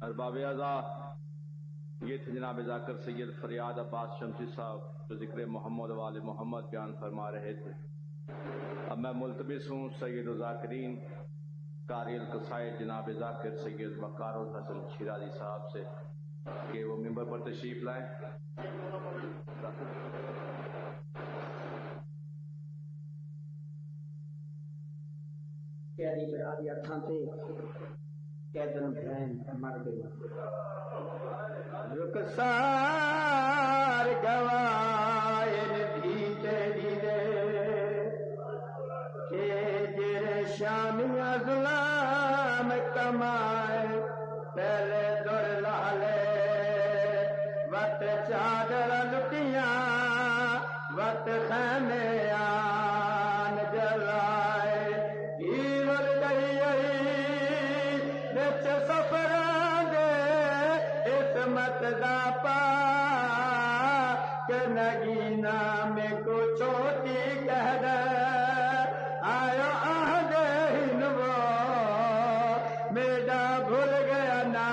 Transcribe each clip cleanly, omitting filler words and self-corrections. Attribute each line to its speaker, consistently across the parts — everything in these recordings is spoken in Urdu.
Speaker 1: ارباب اعضا یہ تھے جناب ذاکر سید فریاد عباس شمسی صاحب جو ذکر محمد وال محمد بیان فرما رہے تھے۔ اب میں ملتمس ہوں سید الذاکرین قاری القصائد جناب ذاکر سید وقار الحسن شیرازی صاحب سے کہ وہ ممبر پر تشریف لائیں۔
Speaker 2: پیاری برادری اتھاں تے قیدن بہن مر گئی رخسار گوائن بھی تیری دے کہ جر شامی ظلام کمائے پہلے در لالے وقت چادر لٹیاں وقت خیمے آن جلائے دا پا کہ نگینا میں کو چھوٹی کہہ دے آیا عہد ہنو میرا بھول گیا نا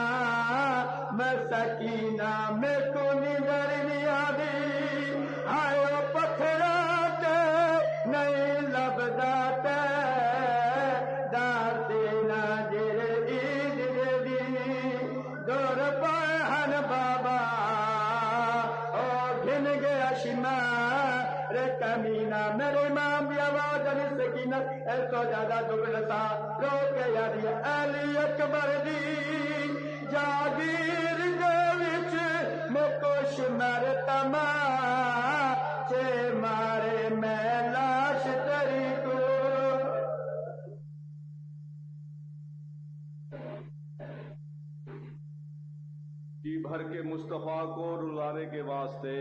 Speaker 2: میں سکینہ میں کو نظر نہیں آدی آیا پتھراتے نہیں لبداتے دار دینا جر عید دی دور پائے بابا او گھن گیا شمار کمینہ میرے ماں بھی آواز علی سکینت ایسو زیادہ دکھلتا رو کے یادی علی اکبر دی جاگیر گوچ مکوش مرتما چے مارے میں لاش تری کو
Speaker 1: جی بھر کے مصطفیٰ کو رلانے کے واسطے،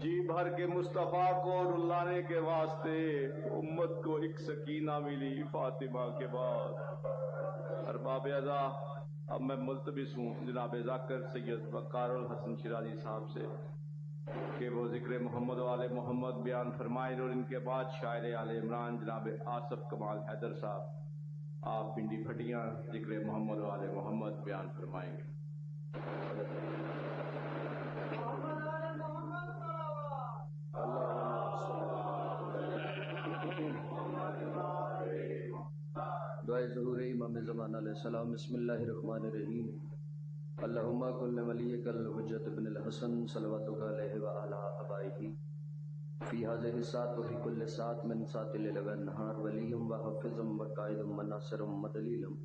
Speaker 1: جی بھر کے مصطفیٰ کو رلانے کے واسطے امت کو ایک سکینہ ملی فاطمہ کے بعد۔ ارباب اعضا اب میں ملتمس ہوں جناب ذاکر سید وقار الحسن شیرازی صاحب سے کہ وہ ذکر محمد وال محمد بیان فرمائیں اور ان کے بعد شاعر آل عمران جناب آصف کمال حیدر صاحب آپ پنڈی پھٹیاں ذکر محمد وال محمد بیان فرمائیں گے۔
Speaker 3: دعائے ظہور امام زمان علیہ السلام۔ بسم اللہ الرحمن الرحیم۔ اللہم کل ولیک الحجت ابن الحسن صلواتک علیہ وعلی آبائہ فی ہذہ الساعۃ وفی کل ساعۃ من ساعۃ اللیل والنہار ولیم وحافظم وقائدم وناصرم ودلیلم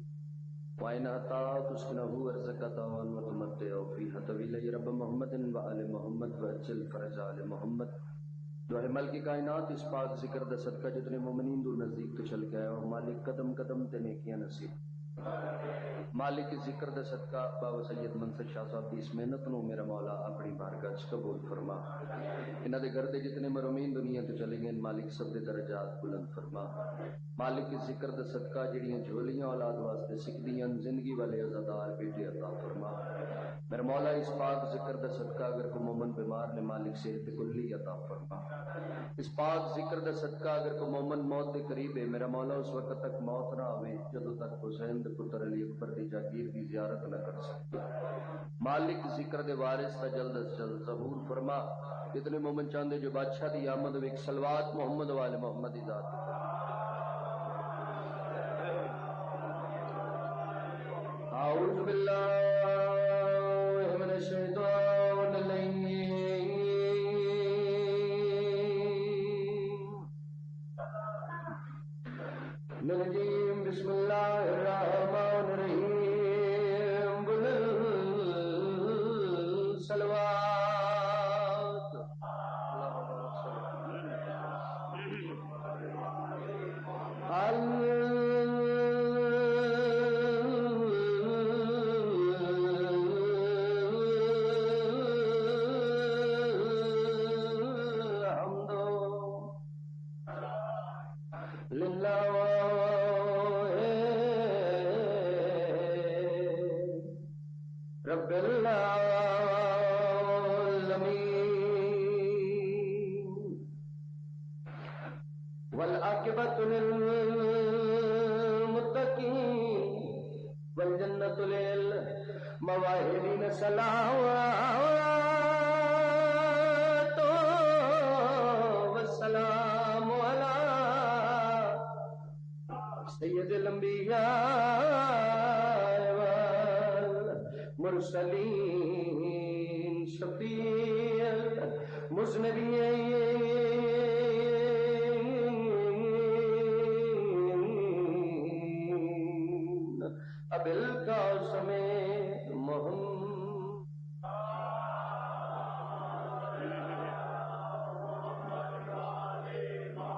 Speaker 3: وَإِنْ أَتَاعَ تُسْكِنَهُ وَرْزَقَتَهُ وَتُمَتِّعُهُ فِيهَا طَوِيلًا رَبَّ محمد وآل محمد وَأَجِّلْ فَرَجَ آل محمد۔ دعائے ملک کائنات اس پاک ذکر دا صدقہ جتنے مومنین دور نزدیک تو چل گئے اور مالک قدم قدم تے نیکیاں نصیب مالک ذکر دا صدقہ بابا سید منصر شاہ صاحب کی اس محنت نو میرا مولا اپنی بارگاہ وچ قبول فرما۔ انہاں دے گھر دے جتنے مرحومین دنیا تو چلے گئے مالک سب دے درجات بلند فرما۔ مالک ذکر دا صدقہ جڑیاں جھولیاں اولاد واسطے سکھدیاں زندگی والے عزادار بیٹے عطا فرما۔ میرا مولا اس پاک ذکر دا صدقہ اگر کوئی مومن بیمار نے مالک صحت کلی عطا فرما۔ اس پاک ذکر دا صدقہ اگر کوئی مومن موت دے قریب ہے میرا مولا اس وقت تک موت نہ آوے جدوں تک حسین دے پتر علی اکبر دی جاگیر دی زیارت نہ کر سکتا۔ مالک ذکر دے وارث دا جلد از جلد ظہور فرما۔ جتنے مومن چاندے جو بادشاہ دی آمد ویک صلوات محمد وال محمد دی ذات اعوذ باللہ من الشیطان الرجیم بسم اللہ الرحمن الرحیم صلوات رب العالمین والعاقبۃ للمتقین والجنة للمواهبين صلوات والسلام على سید الانبیاء والمرسلین شفیع المذنبین ابی القاسم محمد.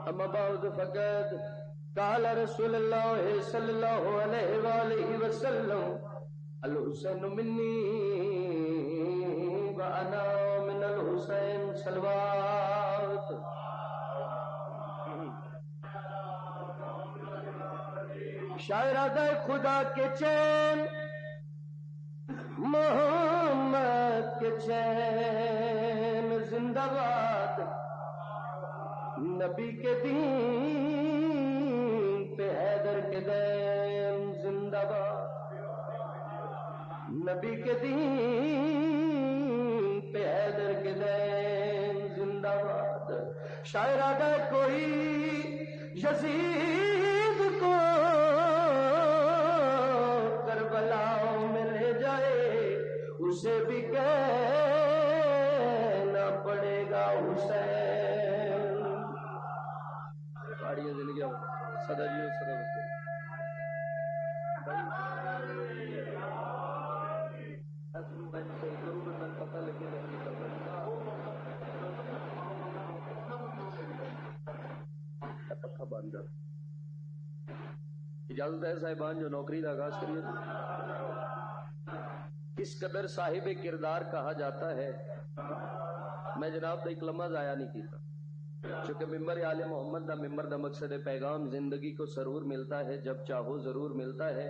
Speaker 3: اما بعد فقد قال رسول الله صلى الله عليه وآله وسلم الحسين مني وأنا من الحسين صلوات. شاعرادہ خدا کے چین محمد کے چین زندہ باد. نبی کے دین پہ حیدر کے دین زندہ باد. نبی کے دین پہ حیدر کے دین زندہ باد. شاعر آگا کوئی یزید کو کربلا میں لے جائے اسے بھی کہنا پڑے گا حسین. پہاڑیاں زندگی صدا جی صدا پتہ لگے پکا بن جا. اجازت ہے صاحبان جو نوکری کا آغاز کریے. کس قدر صاحب کردار کہا جاتا ہے. میں جناب کا ایک لمحہ ضائع نہیں کیتا چونکہ ممبر آل محمد دا ممبر دا مقصد پیغام زندگی کو سرور ملتا ہے جب چاہو ضرور ملتا ہے.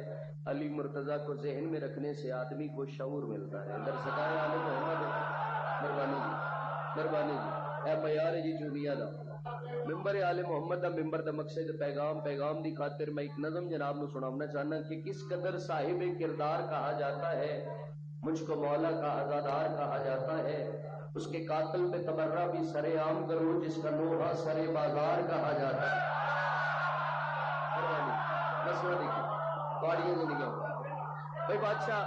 Speaker 3: علی مرتضی کو ذہن میں رکھنے سے آدمی کو شعور ملتا ہے. اندر سکائے آل محمد. مہربانی جی مہربانی جی اے معیار جی چوبیا دا ممبر آل محمد دا ممبر دا مقصد پیغام دی خاطر میں ایک نظم جناب نو سنانا چاہنا کہ کس قدر صاحب کردار کہا جاتا ہے. مجھ کو مولا کا عزادار کہا جاتا ہے. اس کے قاتل پہ تبرہ بھی سرے عام کرو جس کا نوحہ سرے بازار کہا جاتا ہے. مسئلہ دیکھیں پہاڑیاں زندگی بھائی بادشاہ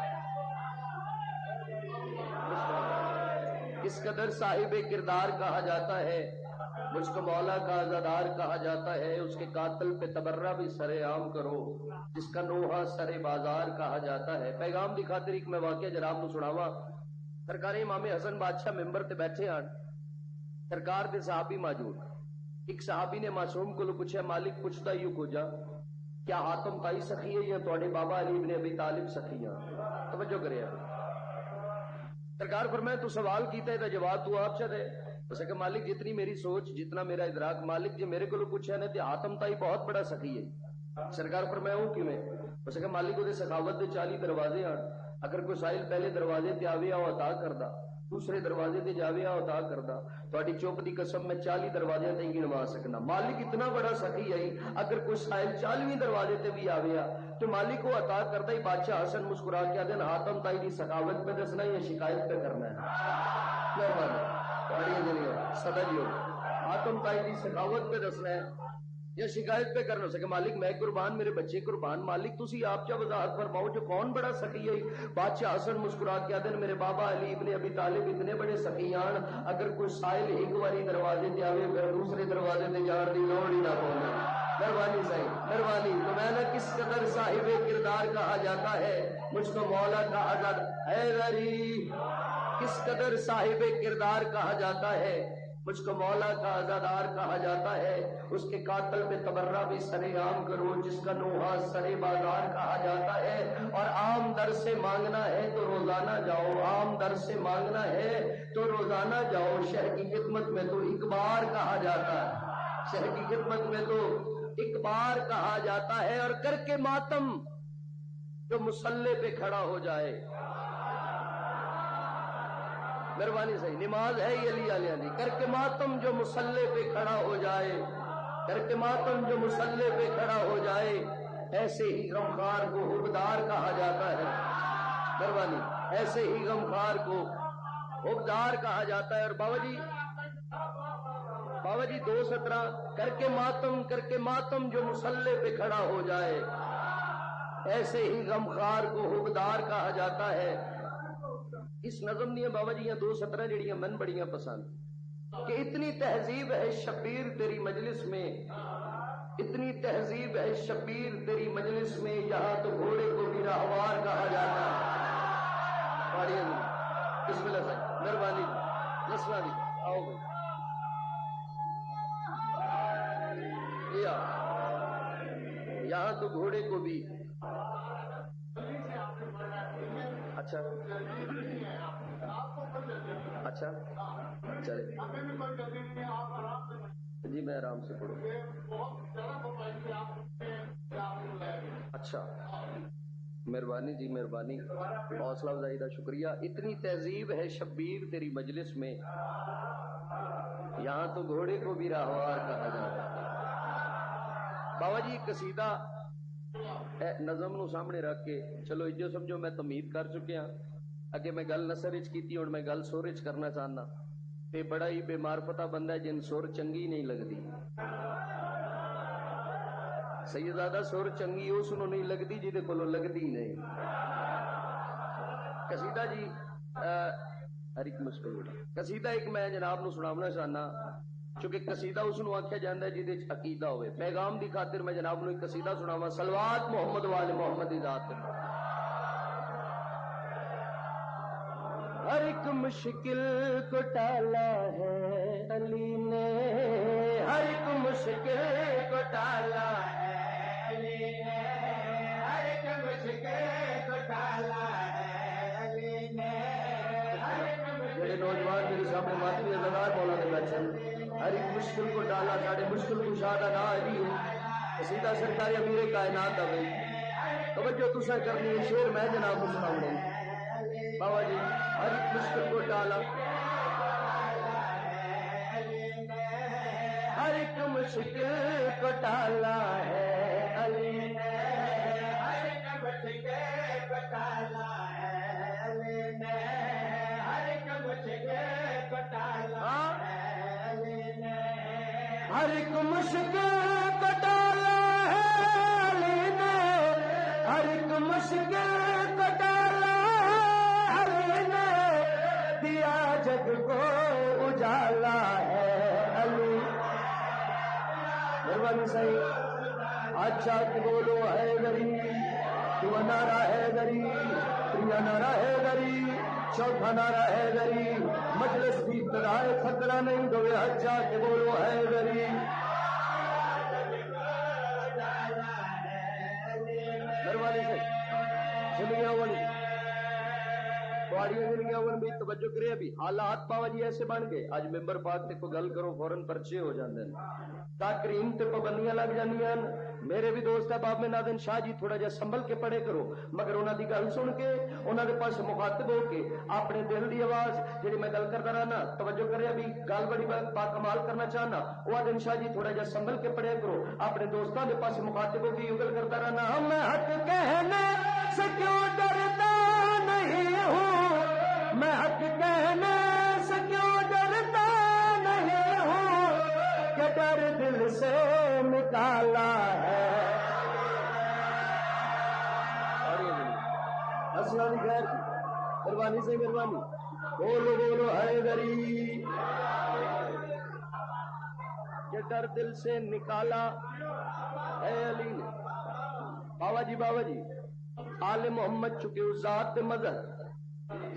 Speaker 3: کس قدر صاحب کردار کہا جاتا ہے. مجھ کو مولا کا عزادار کہا جاتا ہے. اس کے قاتل پہ تبرہ بھی سرے عام کرو جس کا نوحہ سرے بازار کہا جاتا ہے. پیغام دی خاطر ایک میں واقعہ جناب نو سناوا. سرکار امام حسن بادشاہ ممبر تے بیٹھے ہیں. سرکار دے صحابی موجود. ایک صحابی نے معصوم کو پوچھا مالک پوچھتا یوں کو جا کیا حاتم تائی سخی ہے یا تواڈے بابا علی ابن ابی طالب سخی ہیں. توجہ کرے سرکار فرمایا تو سوال کیتا ہے تو جواب تو آپ چا دے. اس کہ مالک جتنی میری سوچ جتنا میرا ادراک مالک جی میرے کو پوچھا نے تے حاتم تائی بہت بڑا سخی ہے. سرکار فرمایا وہ کیویں. اس کہ مالک وہ سخاوت دے 40 دروازے ہیں. اگر کوئی سائل پہلے دروازے تے آوے آ عطا کردا دوسرے دروازے تے جاوے آ عطا کردا تہاڈی چوک دی قسم میں 40 دروازے تے گنوا سکنا. مالک اتنا بڑا سخی ہے اگر کوئی سائل 40ویں دروازے تے بھی آوے آ تو مالک کو عطا کردا ہی. بادشاہ حسن مسکرا کے آدن حاتم تائی دی سخاوت پہ دسنا یا شکایت پہ کرنا ہے. مہربانی پہاڑیاں دنیا صدا جی حاتم تائی دی سخاوت پہ دسنا ہے یا شکایت پہ کرنا. سکے مالک میں قربان میرے بچے قربان. مالک تسی آپ کیا وضاحت فرماؤ جو کون بڑا سخی ہے. بادشاہ حسن مسکرا کے آدن میرے بابا علی ابن ابی طالب اتنے بڑے سخیان اگر کوئی سائل ایک باری دروازے تے آوے پھر دوسرے دروازے تے جان دی لوڑ ہی نہ پوے. مہربانی صحیح مہربانی. تو میں نے کس قدر صاحب کردار کہا جاتا ہے. مجھ کو مولا کا آزاد حیدری. کس قدر صاحب کردار کہا جاتا ہے. مجھ کو مولا کا عزادار کہا جاتا ہے. اس کے قاتل پہ تبرہ بھی سرے عام کرو جس کا نوحہ سرے بازار کہا جاتا ہے. اور عام در سے مانگنا ہے تو روزانہ جاؤ. عام در سے مانگنا ہے تو روزانہ جاؤ. شہر کی خدمت میں تو ایک بار کہا جاتا ہے. شہر کی خدمت میں تو ایک بار کہا جاتا ہے. اور کر کے ماتم جو مصلے پہ کھڑا ہو جائے. مہربانی صحیح نماز ہے یہ علی علیہ دی. کر کے ماتم جو مسلح پہ کھڑا ہو جائے. کر کے ماتم جو مسلح پہ کھڑا ہو جائے ایسے ہی غمخوار کو حبدار کہا جاتا ہے. مہربانی. ایسے ہی غمخوار کو حبدار کہا جاتا ہے. اور بابا جی 2 سطرہ کر کے ماتم جو مسلح پہ کھڑا ہو جائے، ایسے ہی غمخوار کو حبدار کہا جاتا ہے. اس نظم نے بابا جی 2 سطرہ جڑیاں من بڑیاں پسند کہ اتنی تہذیب ہے شبیر تیری مجلس میں، اتنی تہذیب ہے شبیر تیری مجلس میں، یہاں تو گھوڑے کو بھی راہوار کہا جاتا ہے. بسم اللہ صاحب مہربانی جی نسلہ جی آؤ بھائی. یہاں تو گھوڑے کو بھی اچھا چلے جی میں آرام سے پڑھوں. اچھا مہربانی جی مہربانی، حوصلہ افزائی کا شکریہ. اتنی تہذیب ہے شبیر تیری مجلس میں، یہاں تو گھوڑے کو بھی راہوار کہا جاتا ہے. بابا جی قصیدہ نظم نو سامنے رکھ کے چلو جو سمجھو میں تمید کر چکے ہاں. اگے میں گل نثر وچ کیتی، ہن میں گل سر وچ کرنا چاہنا. تے بڑا ہی بے معرفتہ بندہ ہے جن سر چنگی نہیں لگتی. سیدزادہ سر چنگی اس نو نہیں لگتی جہدے کولوں لگتی نہیں. قصیدہ جی ہر ایک مشکل قصیدہ ایک میں جناب نو سناونا چاہنا، چونکہ قصیدہ اس نو آکھیا جاندا ہے جہدے وچ عقیدہ ہوئے. پیغام دی خاطر میں جناب نو ایک قصیدہ سناواں. صلوات محمد والے محمد دی ذات. ہر ایک مشکل کو ٹالا ہے علی نے، ہر ایک مشکل کو ٹالا ہے علی نے، ہر ایک مشکل کو ٹالا ہے علی نے. میرے نوجوان میرے سامنے ماتمی ازدار مولا نے بیٹھے، ہر ایک مشکل کو ٹالا. ساڑھے مشکل کشادہ نہ علی ہے سیدھا سرکار امیر کائنات ہے. توجہ تسا کرنی ہے، شعر میں جناب کو سناؤں گا. بابا جی ہر ایک مشکل کو ٹالا، ہر ایک مشکل کو ٹالا ہے علی نے، ہر ایک مشکل کو ٹالا ہے علی نے، ہر ایک مشکل کو ٹالا ہے علی نے، ہر ایک مشکل کو ٹالا ہے علی نے، ہر ایک مشکل کو ٹالا علی نے، دیا جگ کو اجالا ہے علی. مہربانی صحیح. اچھا کہ بولو ہے گری تو نارا ہے گری، تریا نارا ہے گری، چوتھا نارا ہے گری، مجلس کی ابتدائے خطرہ نہیں دو. اچھا کہ بولو ہے گری. مہربانی سے زمینہ والی بھی توجہ کرے. ابھی حالات پاوا جی ایسے بن گئے، آج ممبر پاک تے کو گل کرو فوراً پرچے ہو جاندے ہیں، تقریم تے پابندیاں لگ جاندیاں. میرے بھی دوست ہے باب میں نادن شاہ جی، تھوڑا جہا سنبھل کے پڑھے کرو، مگر انہاں دی گل سن کے انہاں دے پاس مخاطب ہو کے اپنے دل دی آواز جڑی میں گل کردا رہنا توجہ کرے. ابھی گل بڑی با کمال کرنا چاہنا، وہ نادن شاہ جی تھوڑا جہا سنبھل کے پڑھے کرو، اپنے دوستاں دے پاس مخاطب ہو کے گل کرتا رہنا. میں حق کہنے سے کیوں ڈرتا نہیں ہوں، میں حق کہنے سے کیوں ڈرتا نہیں ہوں، کہ ڈر دل سے نکالا ہے. السلام خیر مہربانی سے مہربانی. بولو بولو ہے گری، کہ ڈر دل سے نکالا ہے علی نے. بابا جی آل محمد چکے اس ذات مدد،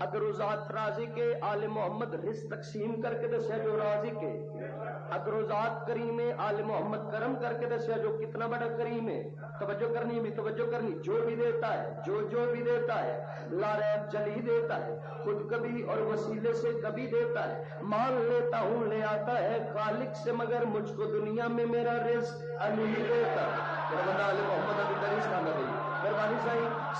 Speaker 3: اگر وہ ذات راضی کے آل محمد رزق تقسیم کر کے دسیا جو راضی کے، اگر وہ ذات کریم ہے آل محمد کرم کر کے دسیا جو کتنا بڑا کریم ہے. توجہ کرنی بھی توجہ کرنی. جو بھی دیتا ہے جو بھی دیتا ہے لا ریب جلی دیتا ہے، خود کبھی اور وسیلے سے کبھی دیتا ہے. مان لیتا ہوں لے آتا ہے خالق سے، مگر مجھ کو دنیا میں میرا رزق علی دیتا ہے. آل محمد ابھی دریس نہ گئی مہربانی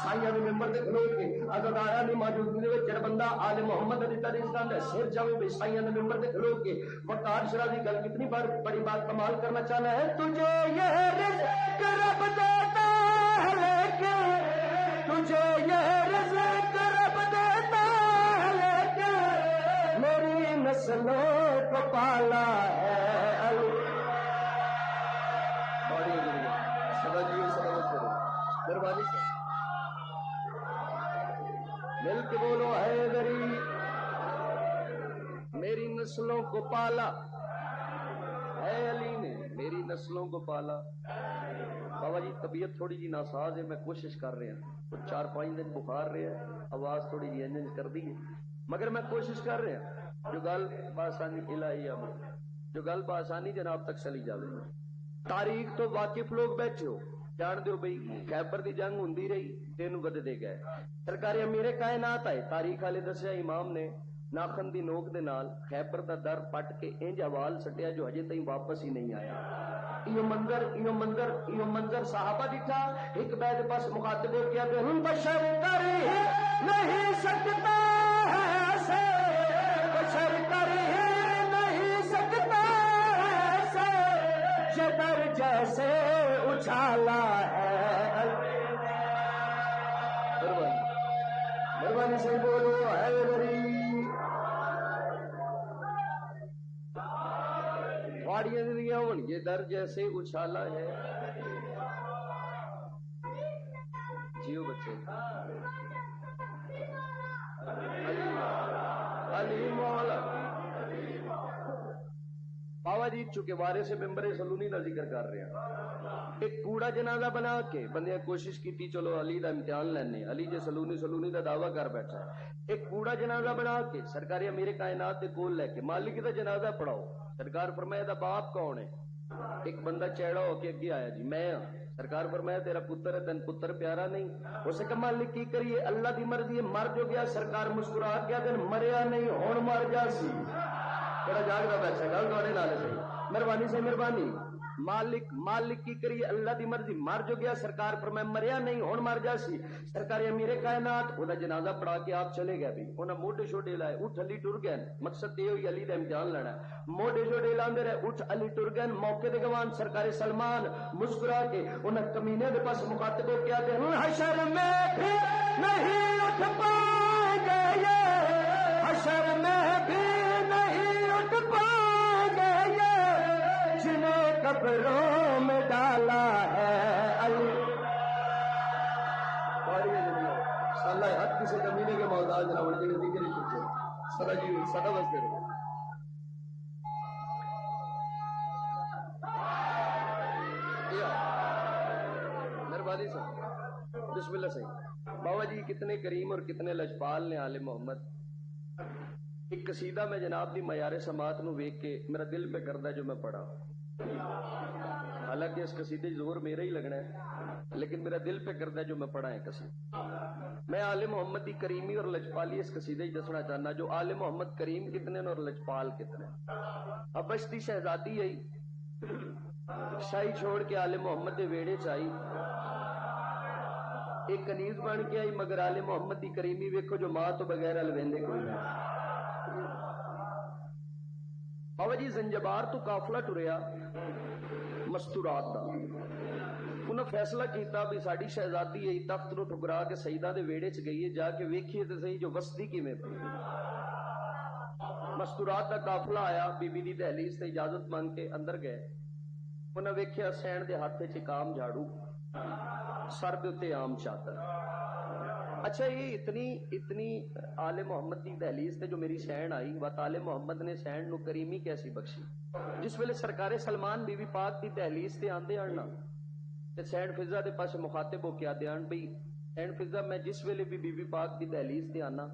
Speaker 3: سائیاں نے ممبر تے کھلو کے عزادارا دی موجودگی وچ جڑا بندہ آل محمد دی تعریف کردا ہے سر جاوے بے سائیاں نے ممبر تے کھلو کے وقار شرا دی گل کتنی بار بڑی بات کمال کرنا چاہنا ہے. تجھے یہ رزق رب دیتا مل کے بولو حیدری، میری نسلوں کو پالا ہے علی نے، میری نسلوں کو پالا۔ بابا جی طبیعت تھوڑی جی ناساز ہے، میں کوشش کر رہا ہوں، 4-5 دن بخار رہا ہے، آواز تھوڑی جی انج کر دی ہے، مگر میں کوشش کر رہا ہوں جو گل بآسانی الہی جو گل بآسانی جناب تک چلی جائے۔ تاریخ تو واقف لوگ بیٹھے ہو، جان دیو بھئی خیبر دی جنگ ہوندی رہی، دن ودتے گئے، سرکار امیر کائنات آئے، تاریخ والے دسیا امام نے ناخن دی نوک دے نال خیبر دا در پٹ کے انج حوال سٹیا جو ہجے تائیں واپس ہی نہیں آیا۔ ایو منظر صحابہ ڈٹھا، ایک بیت پاس مخاطب ہو کیا کہ ہم بشر کر ہی نہیں سکتا ایسے، بشر کر ہی نہیں سکتا ایسے، جدر جیسے اچھالا ہے۔ مہربانی سے بولو حیدری، تھوڑیاں زندگیاں ہون یہ در جیسے اچھالا ہے۔ جیو بچے علی مولا بابا جی چونکہ وارے سے ممبر سلونی کا ذکر کر رہے ہیں، ایک کوڑا جنازہ بنا کے بندے کوشش کی چلو علی دا امتحان لینے، علی جے سلونی دا دعویٰ کر بیٹھا ہے، ایک کوڑا جنازہ بنا کے سرکار امیر کائنات دے کول لے کے مالک دا جنازہ پڑھاؤ، سرکار فرمایا دا باپ کون ہے؟ ایک بندہ چیڑا ہو کے اگے آیا جی میں ہاں، سرکار فرمایا تیرا پتر ہے، تین پتر پیارا نہیں؟ اسے کہا مالک کی کریے، اللہ دی مرضی ہے، مر جو گیا، سرکار مسکرا کے دن مریا نہیں ہون مر جا سی، بڑا جاگتا بیٹھا گل تھوڑے نال سی، مہربانی سے مہربانی، مالک کی کریے، اللہ دی مرضی، مر جو گیا، سرکار فرمایا مریا نہیں ہون مر جا سی، سرکار امیر کائنات وہ جنازہ پڑھا کے آپ چلے گئے، بھی انہیں موڈے شوڈے لائے، اٹھ علی ٹر گئے، مقصد یہ ہوئی علی دا امتحان لینا، موڈے شوڈے لاندے رہے، اٹھ علی ٹر گئے، موقع دے گوان سرکار سلمان مسکرا کے انہیں کمینے دے پاس مخاطب ہو کیا دے حشر میں بھی نہیں اٹھ پائیں گے یہ، حشر میں بھی نہیں اٹھ پائیں گے یہ، جنہیں قبروں میں ڈالا ہے علی۔ اللہ حق کسی کمینے کے محتاج نہ ہونے کے ذکر ہی چھوٹے سدا جی سدا بس دے رہے مہربانی سے بسم اللہ صحیح۔ بابا جی کتنے کریم اور کتنے لجپال نے آل محمد۔ ایک قصیدہ میں جناب دی معیار سماعت نو ویکھ کے میرا دل پہ کردا جو میں پڑھا، حالانکہ اس قصیدے زور میرا ہی لگنا ہے لیکن میرا دل پہ کردا جو میں پڑھا ہے قصیدہ۔ میں آل محمد دی کریمی اور لجپالی اس قصیدے ہی دسنا چاہنا، جو آل محمد کریم کتنے اور لجپال کتنے۔ اب بچتی شہزادی آئی، شاہی چھوڑ کے آل محمد دے ویڑے چائی، ایک کنیز بن کے آئی، مگر آل محمد دی کریمی ویکھو جو ماں تو بغیر الویندے کوئی نہیں۔ بابا جی زنجبار تو قافلہ ٹریا مستورات دا، انہوں فیصلہ کیتا بھی ساڑی شہزادی ہے تخت نو ٹھکرا کے سیدہ دے ویڑے چ گئی ہے، جا کے ویکھیے تے صحیح جو وسطی کیویں پئی۔ مستورات دا قافلہ آیا، بی بی دی دہلیز تے اجازت مانگ کے اندر گئے، انہوں ویکھیا سین دے ہاتھ وچ ایک عام جھاڑو، سر دے اوتے عام چادر۔ اچھا یہ اتنی آل محمد دی دہلیز تے جو میری سین آئی، وات آل محمد نے سین نو کریمی کیسی بخشی۔ جس ویلے سرکار سلمان بی بی پاک دی دہلیز تے آندے آنا تے سین فضا دے پاس مخاطب ہو کے آدے آن بھئی سین فضا میں جس ویلے بھی بی بی پاک دی دہلیز تے آنا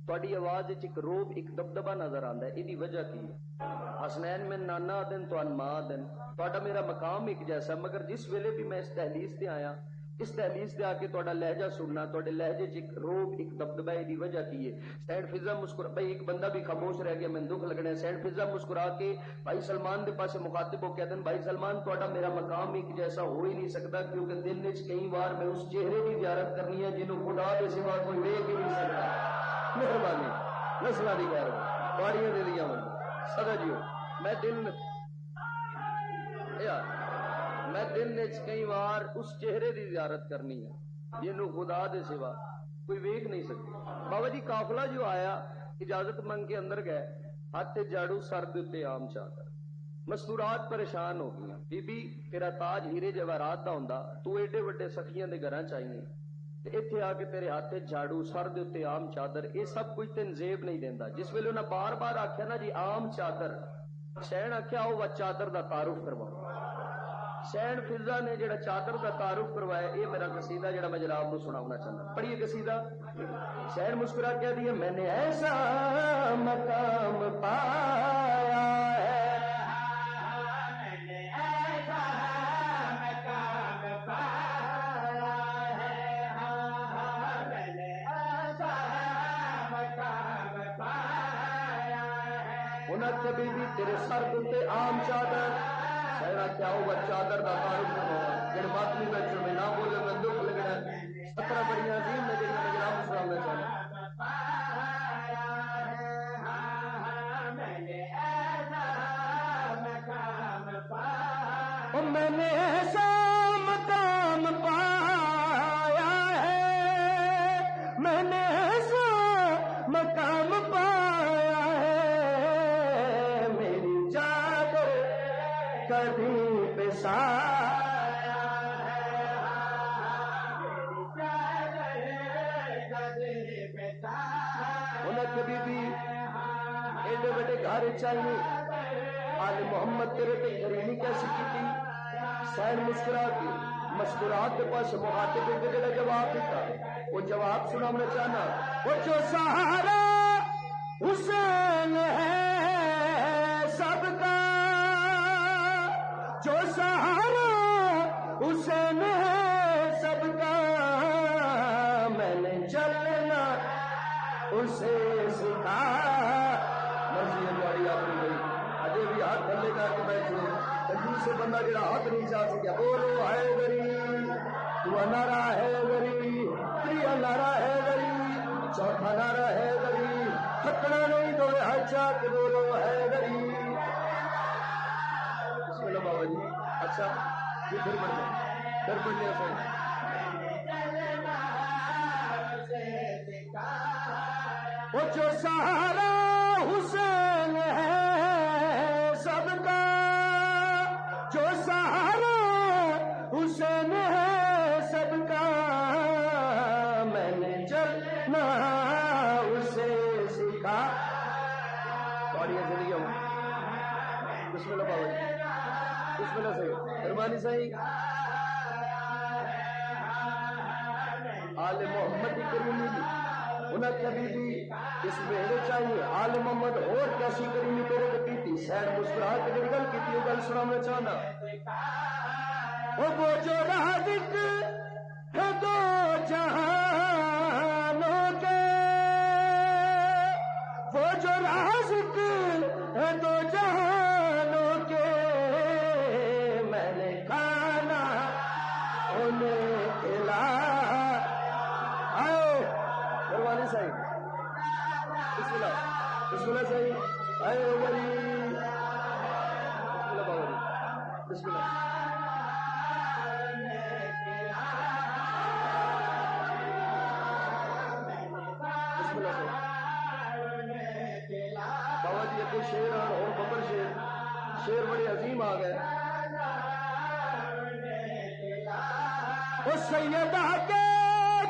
Speaker 3: تواڈی آواز وچ ایک روب ایک دبدبا نظر آندا ہے، ایدی وجہ کی ہے؟ حسنین میں نانا دن تو ماں دن، تواڈا میرا مقام ایک جیسا، مگر جس ویلے بھی میں اس دہلیز تے آیا، اس دہلیز تے آ کے تواڈا لہجہ سننا، تواڈے لہجے چ ایک روب ایک دبدبا ہے، دی وجہ کی ہے؟ سین فضا مسکرا، بھائی ایک بندہ بھی خاموش رہ گیا، میں دکھ لگنا ہے۔ سین فضا مسکرا کے بھائی سلمان دے پاس مخاطب ہو کہتے ہیں بھائی سلمان تواڈا میرا مقام ایک جیسا ہو ہی نہیں سکتا، کیونکہ دن وچ کئی بار میں اس چہرے کی زیارت کرنی ہے جنہوں خدا دے سوا کوئی ویکھ ہی نہیں سکتا۔ مہربانی نسلہ دی خیر ہو تواڈیاں دلیاں من سدا جیو، میں دن وچ کئی بار اس چہرے دی زیارت کرنی ہے جنہوں خدا دے سوا کوئی ویکھ نہیں سکتا۔ بابا جی قافلہ جو آیا اجازت منگ کے اندر گئے، ہاتھ جھاڑو سر دے تے عام چادر۔ مستورات پریشان ہو گئی، بی بی تیرا تاج ہیرے جواہرات دا ہوندا، تو ایڈے وڈے سخیاں دے گھراں چاہیے اتنے آ کے تیرے ہاتھ جھاڑو، سر دے اتنے عام چادر، یہ سب کچھ تین زیب نہیں دینا. جس ویلے انہیں بار بار آخیا نا جی عام چادر، سین آخیا وہ چادر دا تعارف کرواؤ. سین فضا نے جڑا چادر دا تعارف کروایا، یہ میرا قصیدہ جڑا میں جناب کو سنانا چاہتا. پڑھیے قصیدہ. سین مسکرا کہہ دیا میں نے ایسا مقام پایا ہے، کبھی بھی تیرے سر تے عام چادر، سہنا کیا ہوگا چادر کا تعارف کرواؤ. جن بات نہیں بیٹھے میں نہ بولے میں دکھ لگنا. 17 بڑی عظیم میں جن میں جناب سنانا چاہتا. میں نے ایسا مقام پایا ہے، میں نے ایسا مقام پایا ہے، میری چادر کبھی پسایا ہے، میری چادر کبھی پسایا. انہیں کبھی بھی ایڈے بڑے گھر چاہیے. آل محمد تیرے تے گھرینی کیسی کی تھی. سین مسکرا کے مسکرات کے پاس مخاطب کے جڑا جواب دیتا، وہ جواب سنا میں چاہنا. وہ جو سہارا حسین ہے سب کا، جو سہارا حسین ہے سب کا، میں نے چلنا اسے سکھایا. مرضی ہے تمہاری اپنی گئی. اجے بھی ہاتھ تھلے کر کے بیٹھو. کنجوس سے بندہ جڑا ہاتھ نہیں چاہ سکیا. بولو ہے غریب تو نارا ہے غریب، تریا نارا ہے غریب، چوتھا نارا ہے غریب، تھکنا نہیں دو ہاتھ چاہ کے بولو ہے غریب. چلو بابا جی اچھا یہ پھر پڑھ دیں، پھر پڑھ لیا سر. وہ جو سہارا حسین ہے سب کا، جو سہارا حسین ہے سب کا، میں نے چلنا اسے سکھا. پاڑیاں زندگیوں میں بسم اللہ بابا جی، بسم اللہ صحیح مہربانی صحیح. آل محمد کریمی بھی انہیں کبھی بھی اس ویڑے چاہیے. آل محمد اور کیسی کریمی تیرے کو پیتی. سین مسکرا کے جو گل کی وہ گل سنانا چاہنا. وہ جو رازق ہے دو جہانوں کے، وہ جو رازق ہے دو جہانوں کے، میں نے کھانا انہیں کھلایا. آؤ قربانی صحیح بسم اللہ، بسم اللہ صحیح. اے غریب بسم اللہ بابا جی بسم اللہ. بسم اللہ صحیح. بابا جی اگے شیر اور ببر شیر بڑے عظیم آ گئے. وہ سیدہ کے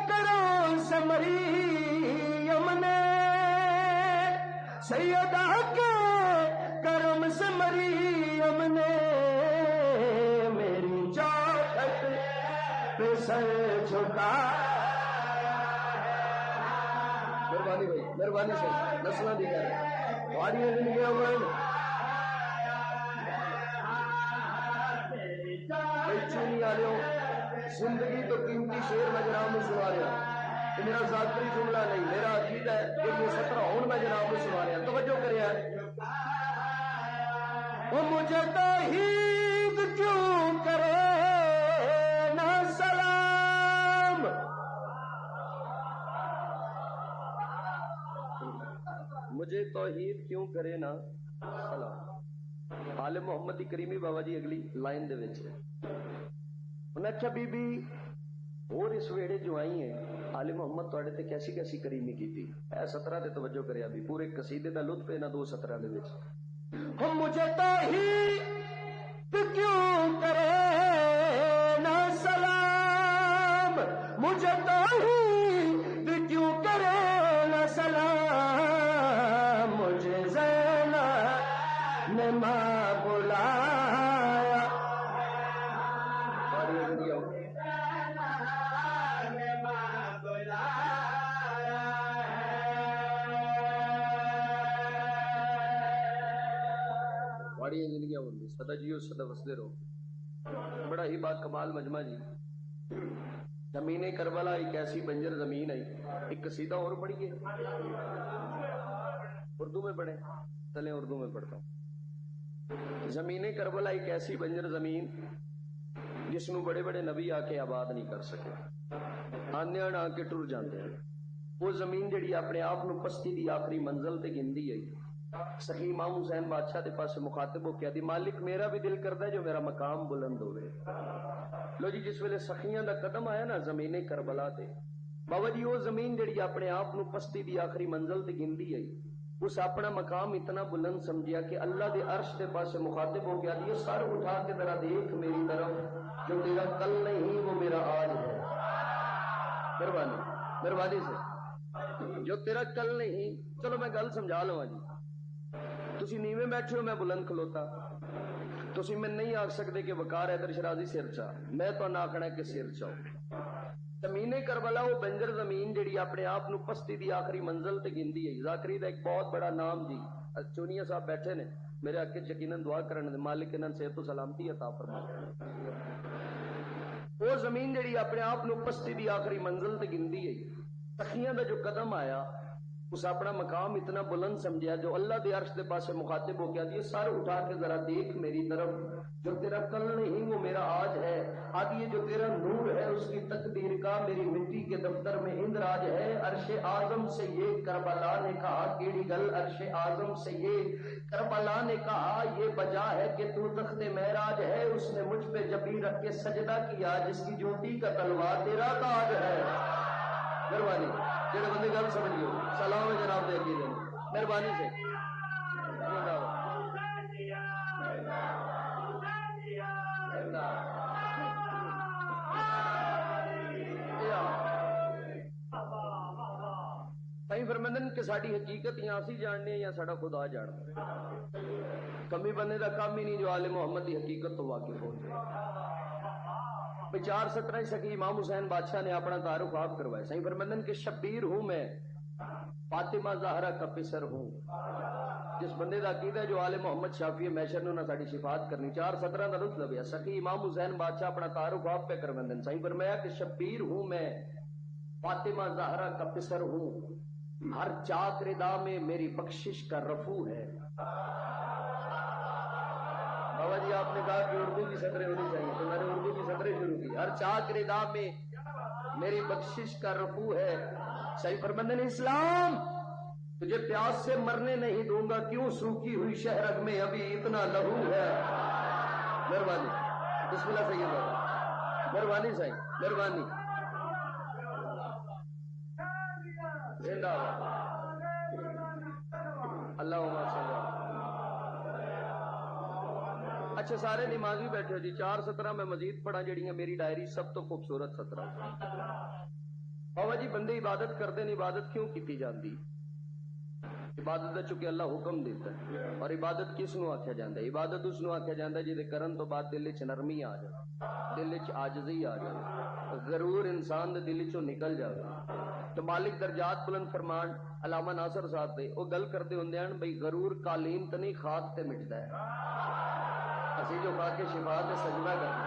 Speaker 3: کروں سے مریم نے، سیدہ کے کرم سے مریم نے، میری چوکھٹ پہ سر جھکا. مہربانی بھائی مہربانی سے نسلہ دی کر ہماری زندگیاں میں چونی آ لو. زندگی تو قیمتی شیر میں جناب میں سنا رہا. یہ میرا ذاتی جملہ نہیں، میرا عقیدہ ہے. یہ 17 ہون میں جناب میں سنا رہا. توجہ کرے وہ مجھے توحید کیوں کرے نہ سلام، مجھے توحید کیوں کرے نہ سلام. آل محمد کریمی بابا جی اگلی لائن دے وچ انہیں اچھا بی بی اور اس ویڑے جو آئی ہیں آل محمد توڑے تے کیسی کیسی کریمی کی تھی. اے 17 تے توجہ کرے ابھی پورے قصیدے دا لطف ہے نہ 2 17 دے وچ. ہم مجھے توحید کیوں کرے نہ سلام، مجھے توحید تھوڑی زندگیاں ہوندی سدا جیو سدا وسدے رہو. بڑا ہی با کمال مجمع جی. زمین کربلا ایک ایسی بنجر زمین ہے. ایک قصیدہ اور پڑھیے, اردو میں پڑھیں, چلیں اردو میں پڑھتا ہوں. زمین کربلا ایک ایسی بنجر زمین جس نو بڑے بڑے نبی آ کے آباد نہیں کر سکے, آنے آ کے ٹر جاندے ہیں. وہ زمین جڑی اپنے آپ نو پستی دی آخری منزل تے گندی ہے. سخی امام حسین بادشاہ دے پاس مخاطب ہو کے دی مالک میرا بھی دل کردا ہے جو میرا مقام بلند ہوئے. لو جی جس ویلے سخیاں دا قدم آیا نا زمین کربلا تے, بابا جی وہ زمین جڑی اپنے آپ نو پستی دی آخری منزل تے گندی ہے, اس اپنا مقام اتنا بلند سمجھیا کہ اللہ دے عرش دے پاس مخاطب ہو گیا دی سر اٹھا کے ذرا دیکھ میری طرف, جو تیرا کل نہیں وہ میرا آج ہے. مہربانی مہربانی سے, جو تیرا کل نہیں. چلو میں گل سمجھا لواں جی. تسی نیویں بیٹھے ہو, میں بلند کھلوتا. تسی میں نہیں آکھ سکتے کہ وقار حیدر شرازی سر چا, میں تو نہ آکھنا کہ سر چاؤ. زمین کربلا وہ بنجر زمین جڑی اپنے آپ نو پستی دی آخری منزل تے گندی ہے. ذاکری دا ایک بہت بڑا نام جی, چونیہ صاحب بیٹھے نے میرے حق وچ یقیناً دعا کرن دے, مالک انہاں صحت و سلامتی عطا فرمائے. وہ زمین جڑی اپنے آپ نو پستی دی آخری منزل تے گندی ہے. سخیاں دا جو قدم آیا اس اپنا مقام اتنا بلند سمجھا جو اللہ دے عرش دے پاس مخاطب ہو گیا دی سر اٹھا کے ذرا دیکھ میری طرف, جو تیرا کل نہیں وہ میرا آج ہے. آدھی جو تیرا نور ہے اس کی تقدیر کا میری مٹی کے دفتر میں اندراج ہے. عرش اعظم سے یہ کربلا نے کہا کیڑی گل, عرش اعظم سے یہ کربلا نے کہا یہ بجا ہے کہ تو تخت معراج ہے. اس نے مجھ پہ جبیں رکھ کے سجدہ کیا جس کی جوتی کا تلوار تیرا تاج ہے. مہربانی جڑے بندے گل سمجھیو, سلام ہے جناب دے عقیدے نے, مہربانی سے. سائیں فرمندن کہ ساڈی حقیقت یا اسی جاننے یا ساڈا خدا جاننا. کمی بندے دا کام ہی نہیں جو آل محمد دی حقیقت تو واقف ہو جائے. 417 سخی امام حسین بادشاہ نے اپنا تعارف آپ کروایا. سائیں فرمندن کہ شبیر ہوں میں, فاطمہ زہرا کا پسر ہوں. جس بندے دا عقیدہ جو آل محمد شافی میشر نے نہ ساڈی شفاعت کرنی. 417 دا لطف لبیا. سخی امام حسین بادشاہ اپنا تعارف آپ پہ کروندن. سائیں فرمایا کہ شبیر ہوں میں, فاطمہ زہرا کا پسر ہوں. ہر چاک ردا میں میری بخشش کا رفو ہے. بابا جی آپ نے کہا کہ اردو کی سطریں ہونی چاہیے تو میں نے اردو کی سطریں شروع کی. ہر چاک ردا میں میری بخشش کا رفو ہے. صحیح فرمندن اسلام تجھے پیاس سے مرنے نہیں دوں گا, کیوں سوکھی ہوئی شہرگ میں ابھی اتنا لہو ہے. مہربانی بسم اللہ سید بابا, مہربانی صحیح, مہربانی زندہ اللہ. اچھا سارے نمازی بیٹھے ہو جی. 417 میں مزید پڑھا جڑی ہیں میری ڈائری سب تو خوبصورت 17. بابا جی بندے عبادت کرتے ہیں, عبادت کیوں کی جاندی؟ عبادت دا چونکہ اللہ حکم دیتا ہے. اور عبادت کس نو آکھیا جاندا ہے؟ عبادت اس نو آکھیا جاندا ہے جے کرن تو بعد دل وچ نرمی آ جائے, دل وچ عاجزی آ جائے, غرور انسان دے دل وچوں نکل جائے. تو مالک درجات بلند فرمان علامہ ناصر صاحب دے وہ گل کرتے ہوندے ہیں بھئی غرور قالین تے نہیں خاک تے مٹدا ہے. اسی جو کھا کے شفا تے سجدہ کرنے,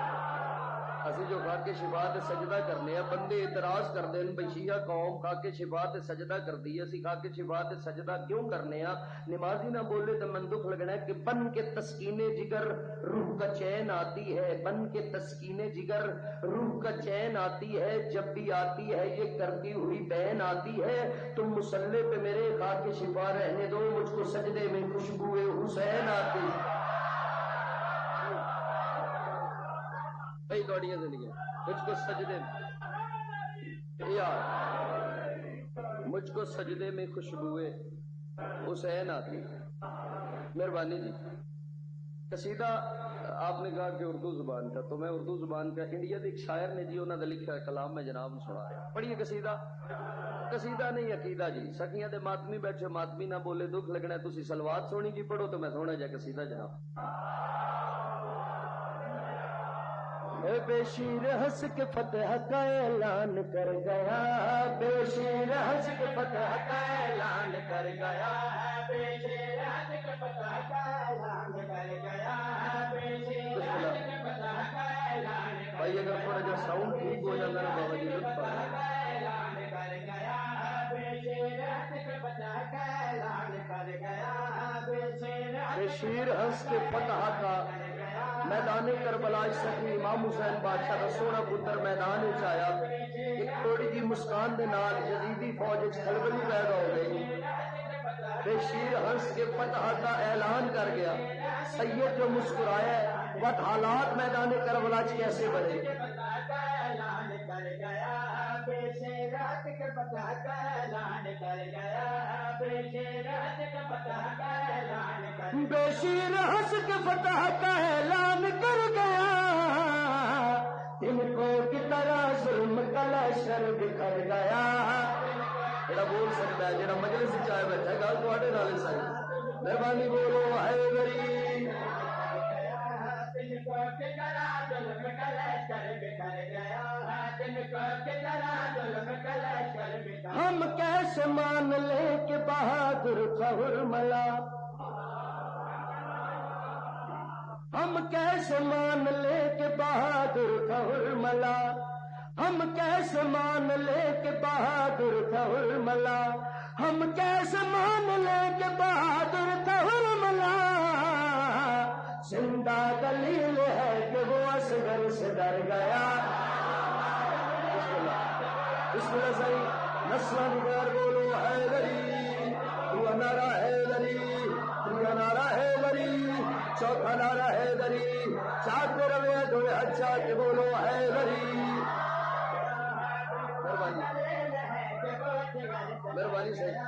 Speaker 3: اسی جو کھا کے شفا تے سجدہ کرنے ہیں. بندے اعتراض کردے ہیں بھئی شیعہ قوم کھا کے شفا تے سجدہ کردی ہے, اسی کھا کے شفا تے سجدہ کیوں کرنے ہیں؟ نمازی نہ بولے تو من دکھ لگنا ہے کہ بن کے تسکین جگر روح کا چین آتی ہے, بن کے تسکین جگر روح کا چین آتی ہے. جب بھی آتی ہے یہ کرتی ہوئی بین آتی ہے. تم مسلح پہ میرے کھا کے شفا رہنے دو, مجھ کو سجدے میں خوشبو حسین آتی ہے. بھائی دوڑیاں زندگیاں مجھ کو سجدے میں یار, مجھ کو سجدے میں خوشبوئے حسین آتی. مہربانی جی. قصیدہ آپ نے کہا کہ اردو زبان کا, تو میں اردو زبان کا انڈیا کے ایک شاعر نے جی انہوں نے لکھا کلام میں جناب سنا رہا. پڑھیے قصیدہ. قصیدہ نہیں عقیدہ جی. سکیاں دے ماتمی بیٹھے, ماتمی نہ بولے دکھ لگنا ہے. تسی سلوات سونی جی پڑھو تو میں سونا جا قصیدہ جناب.
Speaker 2: بے شیر ہنس کے فتح کا اعلان کر گیا, بے شیر ہنس کے فتح کا اعلان کر گیا, بے شیر ہنس کے فتح کا اعلان کر گیا.
Speaker 3: جا ساؤنڈ ٹھیک ہو جاتا نا بابا جی لطف
Speaker 2: شیر ہنس کے فتح کا میدان کربلا سکی امام حسین بادشاہ کا سونا پتر میدان آیا ایک تھوڑی جی مسکان دے نال یزیدی فوج کھلبلی پیدا ہو گئی بے شیر ہنس کے فتح کا اعلان کر گیا سید جو مسکرایا بٹ حالات میدان کربلا کیسے بڑھے بے شیر ہنس کے فتح کا اعلان کر گیا ان کو کی طرح ظلم کا لشکر بکھر گیا
Speaker 3: جڑا بول سکتا ہے جڑا مجلس چائے بیٹھا گل تواڈے نال ساری مہربانی بولو ہے غریب
Speaker 2: ہم کیسے مان لے کہ بہادر ظہر ملا ہم کیسے مان لے کہ بہادر ظہر ملا ہم کیسے مان لے کہ بہادر ظہر ملا ہم کیسے مان لے کہ بہادر ظہر ملا زندہ دلیل ہے کہ وہ اصغر سے ڈر گیا
Speaker 3: بسم اللہ صحیح نسلہ نگار بولو حیدری تو نعرہ حیدری تو نعرہ حیدری چوتھا نعرہ حیدری چاہتے روے دھوے اچھا کہ بولو حیدری مہربانی مہربانی صحیح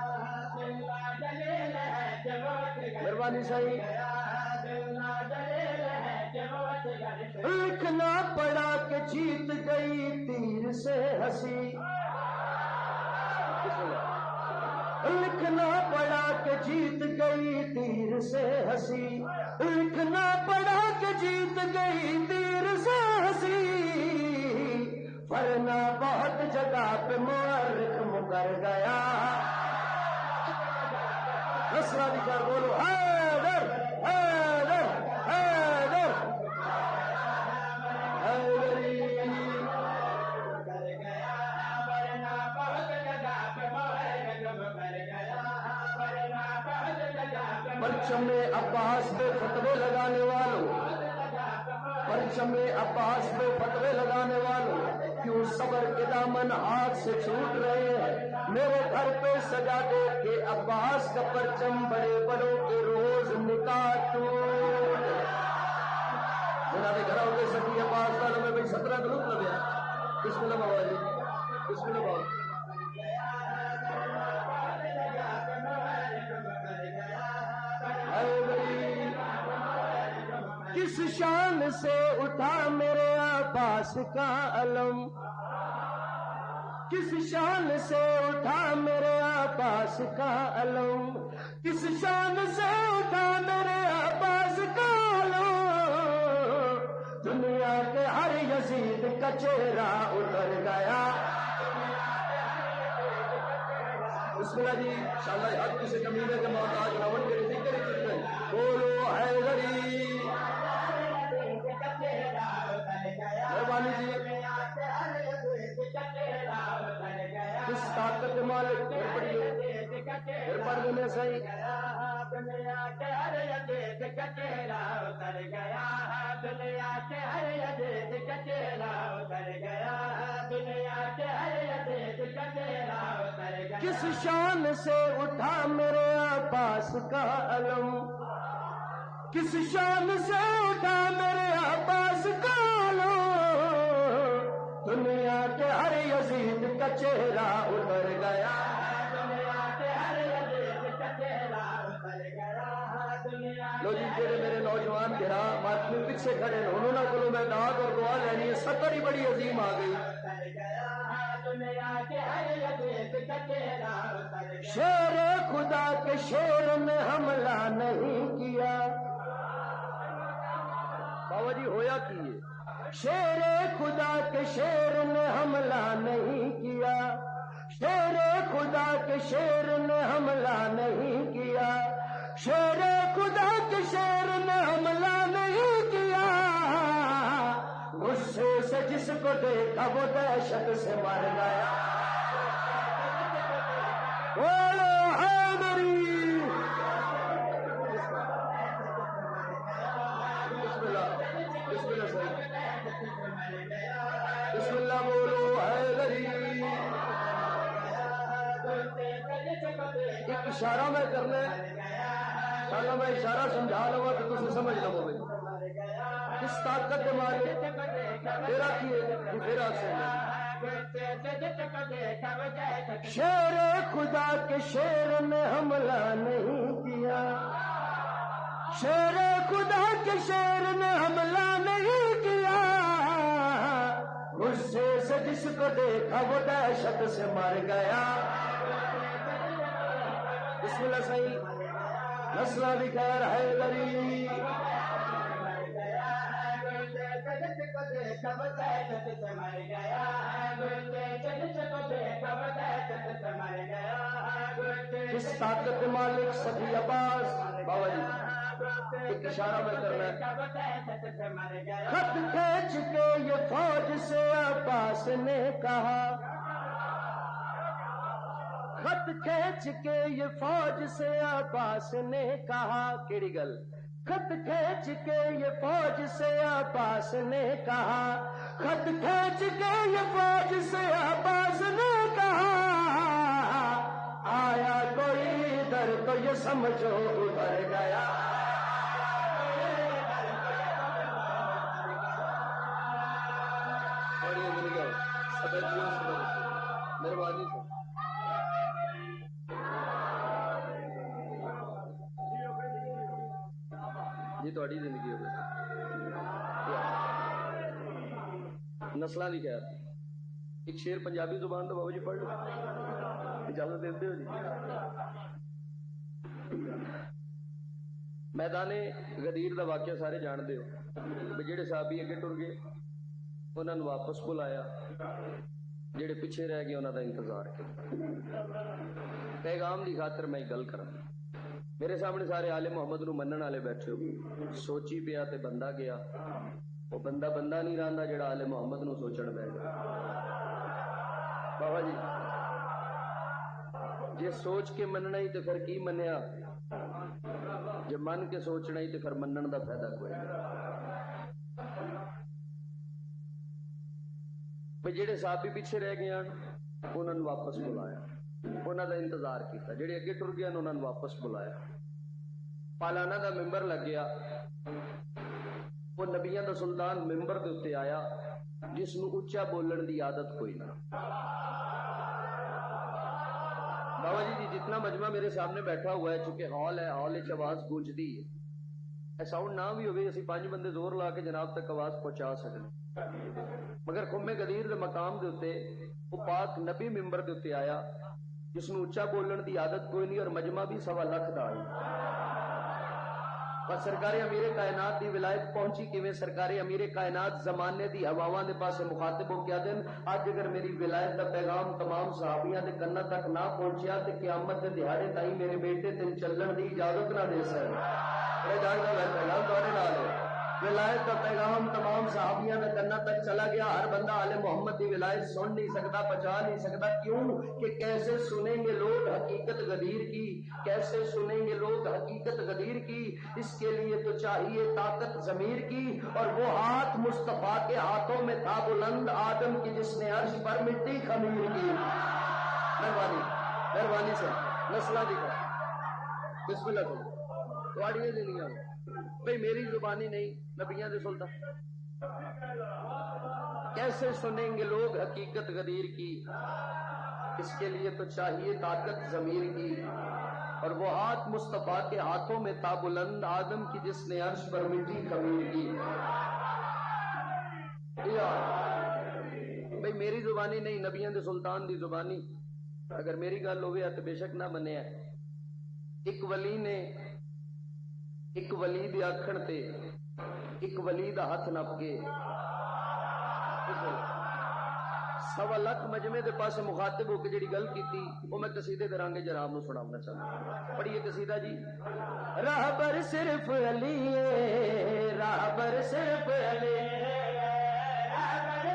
Speaker 2: مہربانی صحیح لکھنا پڑا کہ جیت گئی تیر سے ہنسی لکھنا پڑا کہ جیت گئی تیر سے ہنسی لکھنا پڑا کہ جیت گئی تیر سے ہنسی ورنہ بہت جگہ پہ مورخ مکر گیا نسلہ نکار بولو حیدر حیدر حیدر حیدری پرچم عباس پہ فتوے لگانے والوں پرچم عباس پہ فتوے لگانے والوں کیوں صبر کے دامن ہاتھ سے چھوٹ رہے ہیں میرے گھر پہ سجا دے کہ عباس کا پرچم بڑے بڑوں کے روز نکاح ٹوٹ جناب گھر ہو گئے سکی عباس والوں میں بھائی 17 دلوت لگیا کس میں لگا ہوا جی کس میں لگا ہوا کس شان سے اٹھا میرے عباس کا علم کس شان سے اٹھا میرے عباس کا علم کس شان سے اٹھا میرے عباس کا علم دنیا کے ہر یزید کا چہرہ اتر گیا
Speaker 3: بسم اللہ جی انشاءاللہ حق کسی کمینے کے محتاج راون کے ذکر چکے بولو حیدری مہربانی جی
Speaker 2: جس طاقت مالک پھر پڑھ دینے صحیح کس شان سے اٹھا میرے عباس کا علم کس شان سے اٹھا میرے عباس کا علم دنیا کے ہر یزید کا چہرہ اتر گیا
Speaker 3: لو جی جڑے میرے نوجوان گھرا ماتمی پیچھے کھڑے ہیں انہوں کو میں دعا اور دعا لینی ہے 70 ہی بڑی عظیم آ گئی
Speaker 2: شیر خدا کے شیر نے حملہ نہیں کیا
Speaker 3: بابا جی ہویا کی ہے
Speaker 2: شیر خدا کے شیر نے حملہ نہیں کیا شیر خدا کے شیر نے حملہ نہیں کیا شیر خدا کے شیر نے حملہ نہیں کیا غصے سے جس کو دیکھا وہ دہشت سے مر گیا. بسم اللہ بولو حیدری. ایک اشارہ میں کرنا ہے، اگر میں اشارہ سمجھا لوں تو تم سمجھ لو بھائی کس طاقت کے مارے تیرا کیے تیرا سے. شیر خدا کے شیر نے حملہ نہیں کیا، شیر خدا کے شیر نے حملہ نہیں کیا، غصے سے جس کو دیکھا وہ دہشت سے مر گیا. بسم اللہ صحیح نسلہ بھی خیر حیدری. اس طاقت مالک سبھی عباس بابا جی ایک اشارہ میں کرنا ہے. خط کھینچ کے یہ فوج سے عباس نے کہا، خط کھینچ کے یہ فوج سے عباس نے کہا. کیڑی گل؟ خط کھینچ کے یہ فوج سے عباس نے کہا، خط کھینچ کے یہ فوج سے عباس نے کہا، آیا کوئی ادھر تو یہ سمجھو ادھر گیا. مہربانی سے جی تھوڑی زندگی ہو گئی نسلہ نہیں خیر. ایک شیر پنجابی زبان تو بابا جی پڑھ لو، اجازت دیتے ہو جی. میدان غدیر دا واقعہ سارے جانتے ہو. جڑے صحابی اگے ٹر گئے انہوں نے واپس بلایا، جڑے پیچھے رہ گئے انہوں کا انتظار کیا. پیغام دی خاطر میں گل کراں. میرے سامنے سارے آل محمد نو منن والے بیٹھے ہو. سوچی پیا تے بندہ گیا، وہ بندہ نہیں رہندا جڑا آل محمد نو سوچن بیٹھ گیا. بابا جی جے سوچ کے مننا ہی تے پھر کی منیا، جے من کے سوچنا ہی تے پھر منن دا فائدہ کوئی نہیں. جڑے صحابی پیچھے رہ گئے انہوں نے واپس بلایا، انہوں دا انتظار کیتا. جڑے اگے ٹر گئے انہوں نے واپس بلایا. پالانا دا ممبر لگ گیا. وہ نبیاں دا سلطان ممبر دے اتے آیا جس نو اچا بولن دی عادت کوئی نہ. بابا جی جتنا مجمع میرے سامنے بیٹھا ہوا ہے، چونکہ ہال ہے، ہال وچ آواز گونجدی ہے. ساؤنڈ نہ بھی ہوئے اسی 5 بندے زور لا کے جناب تک آواز پہنچا سکتے، مگر خمے غدیر دے مقام دے اتے وہ پاک نبی ممبر دے اتے آیا جس نو اچا بولن دی عادت کوئی نہیں، اور مجمع بھی 1.25 لاکھ دا آئی. اور سرکار امیر کائنات دی ولایت پہنچی کیویں؟ سرکار امیر کائنات زمانے دی ہواواں دے پاسے مخاطب ہو کے آدن اج اگر میری ولایت دا پیغام تمام صحابیاں دے کناں تک نہ پہنچیا تے قیامت دے دہاڑے تائیں میرے بیٹے تین چلن دی اجازت نہ دے سکے. اے جاندا بیٹھا گل تواڈے نال ہے. ولایت کا پیغام تمام صحابیاں دے کناں تک چلا گیا. ہر بندہ آل محمد دی ولایت سن نہیں سکتا، پہنچا نہیں سکتا. کیوں کہ کیسے سنیں گے لوگ حقیقت غدیر کی، کیسے سنیں گے لوگ حقیقت غدیر کی؟ اس کے لیے تو چاہیے طاقت ضمیر کی. اور وہ ہاتھ مصطفیٰ کے ہاتھوں میں تھا بلند آدم کی جس نے عرش پر مٹی خمیر کی. مہربانی سے نسلہ دکھا. بسم اللہ کرو تھوڑی دنیا بھئی میری زبانی نہیں نبیاں دے سلطان. کیسے سنیں گے لوگ حقیقت غدیر کی؟ اس کے لیے تو چاہیے طاقت ضمیر کی. اور وہ ہاتھ مصطفیٰ کے ہاتھوں میں تھا بلند آدم کی جس نے عرش پر مٹی خمیر کی. بھئی میری زبانی نہیں نبیاں دے سلطان دی زبانی. اگر میری گل ہوئے تو بے شک نہ منیا. ایک ولی نے ایک ولی دے آکھن تے ایک ولی دا ہاتھ نپ کے 1.25 لاکھ مجمع دے پاس مخاطب ہو کے جڑی گل کیتی وہ میں قصیدے دے رنگ جناب نو سنانا چاہتا. پڑھیے قصیدہ جی. راہبر صرف علی ہے، راہبر صرف علی ہے، راہبر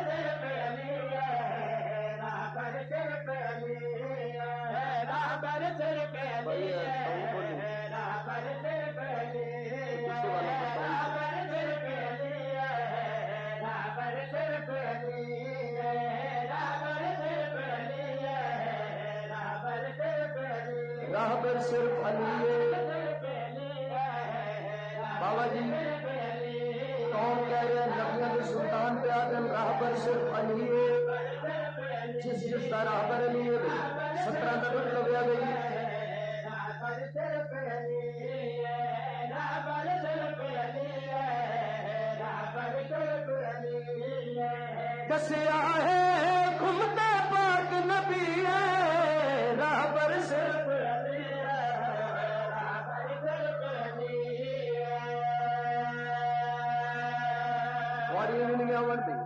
Speaker 2: راہبر صرف علی ہے۔ بابا جی کون کہہ رہے ہیں نبیوں کے سلطان پہ آدم راہبر صرف علی ہے؟ جس کا راہبر علی ہے 17 کا رخ لگیا گئی دسیا ہے گھومتے پاک نبی ہے راہبر صرف علی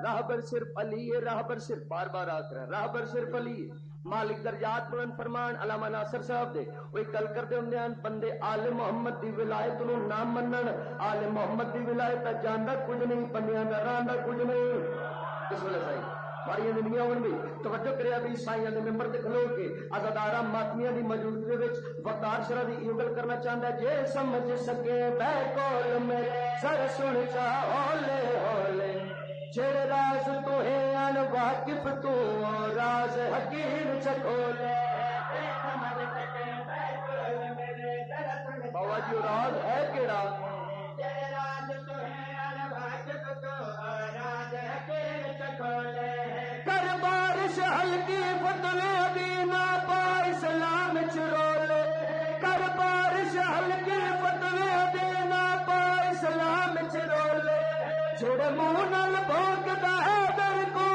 Speaker 2: راہبر صرف علی ہے، راہبر صرف بار بار آ کر راہبر صرف علی ہے۔ مالک درجات بلند فرمان علامہ ناصر صاحب دے وہ گل کرتے ہوں بندے آل محمد دی ولایت نو نہ منن، آل محمد دی ولایت جاندا کچھ نہیں، بندیاں دا راندا کچھ نہیں۔ اس ویلے صحیح بڑی دنیا ہون بھی توجہ کریا بھی سائیاں دے ممبر تے کھلو کے عزادارہ ماتمیاں دی موجودگی دے وچ وقار شرح دی ایو گل کرنا چاہندا ہے جے سمجھ سکے بے کول میرے سر سن چا ہولے ہولے جڑے راز تو ہے ان واقف تو راز حکیم چکولے بابا جی راز ہے کیڑا کر بارش ہلکی فتوے دینا پا اسلام چرولے کر بارش ہلکی فتوے دینا پا اسلام چرولے جڑے منہ نال بھونکدا ہے در کو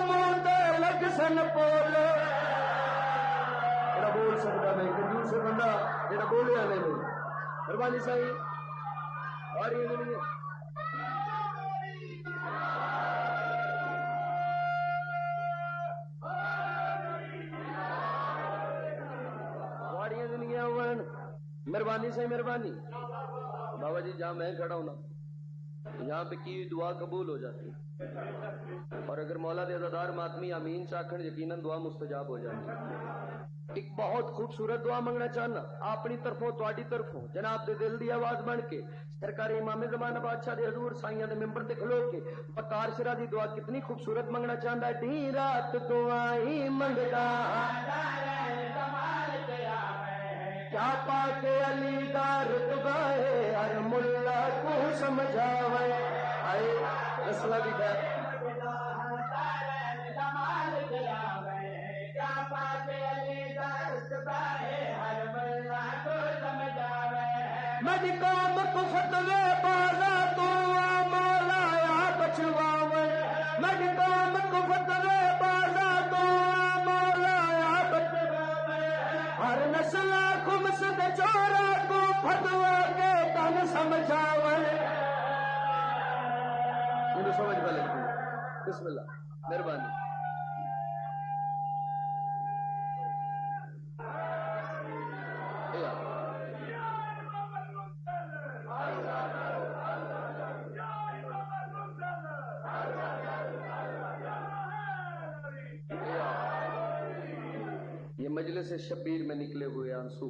Speaker 2: منہ تے لگ سن پولے جڑا بول سکدا میں کنجوس بندہ جڑا بولیا نہیں مہربانی صحیح اور یہ نہیں مہربانی سے مہربانی بابا جی جہاں میں کھڑا ہوں نا یہاں پہ کی دعا قبول ہو جاتی اور اگر مولا دے عزادار ماتمی آمین چاکھن یقیناً دعا مستجاب ہو جاتی۔ ایک بہت خوبصورت دعا منگنا چاہنا اپنی طرفوں تواڈی طرفوں جناب دے دل دی آواز بن کے سرکار امام زمانہ بادشاہ دے حضور سائیاں دے ممبر تے کھلو کے وقار شرح دی دعا کتنی خوبصورت منگنا چاہندا ہے ڈھی رات دعائیں منگدا کیا پاک علی دا رتبہ ہے ہر ملا کو سمجھاوے آئے رسولہ بھی ہے کیا پاک علی دا رتبہ ہے ہر ملا کو سمجھاوے مجھ قوم کو فتوے بازا تو مولا یا بچواوے مجھ قوم کو فتوے بازا تو مولا یا بچواوے ہر نسل خمس دے چورا کو فتوا کے تن سمجھاوے مجھے سمجھ پہ لگتی بسم اللہ مہربانی یہ مجلس شبیر میں نکلے ہوئے آنسو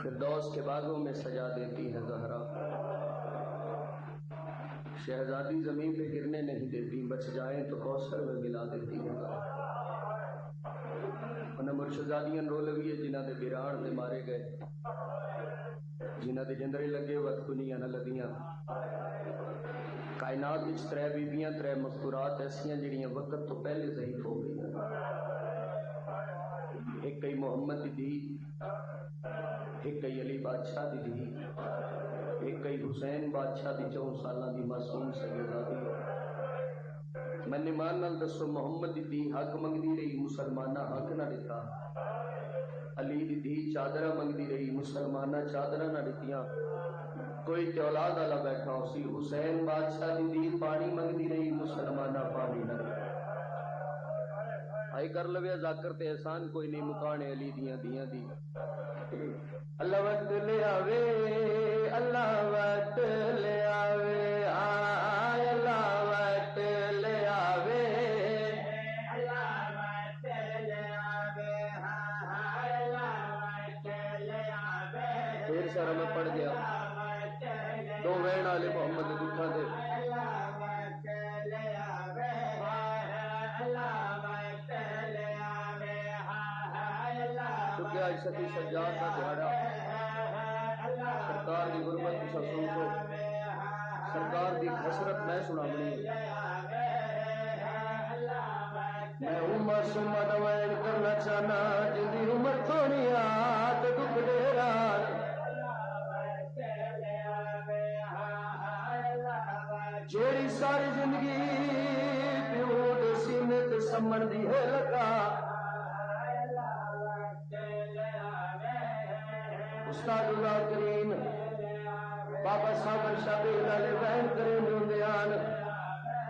Speaker 2: فردوس کے باغوں میں سجا دیتی ہے زہرا شہزادی زمین پہ گرنے نہیں دیتی بچ جائیں تو کوثر میں ملا دیتی ہے انہیں مرشدادیاں رو لویے جنہ دے بیران دے مارے گئے جنہ دے جندرے لگے وقت کنیاں نہ لگیاں کائنات وچ ترے بیبیاں ترے مذکورات ایسیاں جڑیاں وقت تو پہلے ضعیف ہو گئی ایک کئی محمد دی دھی ایک کئی علی بادشاہ دی دھی ایک کئی حسین بادشاہ دی 4 سالہ دی معصوم سیدہ دی میں نے مان نال دسو محمد دی دھی حق منگدی رہی مسلمانہ حق نہ دیتا علی دی دھی چادرہ منگدی رہی مسلمانہ چادرہ نہ دیتیاں کوئی تے اولاد والا بیٹھا اسی حسین بادشاہ دی دھی پانی منگدی رہی مسلمانہ پانی نہ دیتا آئی کر لوے ذاکر تے احسان کوئی نہیں مکانے علی دیاں دیاں دی اللہ وقت لے آوے اللہ وقت لے آوے آئے اللہ وقت لے آوے اللہ وقت لے آوے آئے اللہ وقت لے آوے پھر سارا میں پڑھ گیا 2 وین والے محمد دکھا دے اللہ وقت لے آوے اللہ وقت لے آوے چکیا
Speaker 3: ستی سجاد کا دہاڑا سرکار کی غربت کی سوچو سرکار کی حسرت میں سناونی
Speaker 2: میں عمر سمت وین کرنا چاہنا جدی عمر تھوڑی آت دکھ ڈیران جیڑی ساری زندگی پیو دے سینے تے سمن دی ہے لگا استاد اللہ کریم بابا صاحب شابیر والے بیان کرے ہوندے آن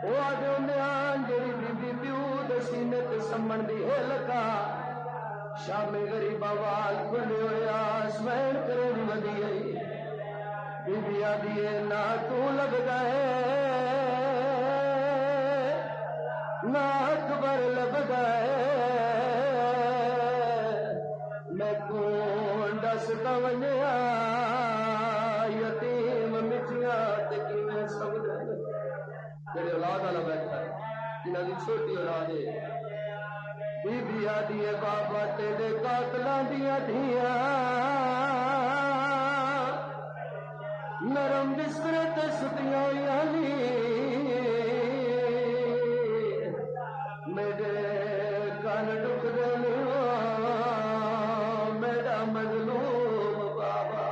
Speaker 2: وہ آدھے ہوندے آن جیڑی بی بی پیو دے سینے تے سمن دی ہے لگا شام غریب آواز کھلے ہوئے آس بیان کرے ودی آئی بی بی آدھی نہ تو لگ گئے نہ اکبر لگ گئے میں کون دستا ونیا یتیم مٹیاں تکی میں سب تیرے اولاد والا بیٹھا ہے جنہاں دی چھوٹی اولاد ہے بی بی آدھی بابا تیرے قاتلاں دیاں دھیاں نرم بستر تے ستیاں ہوئی میرے کان دکھ دے میرا مظلوم بابا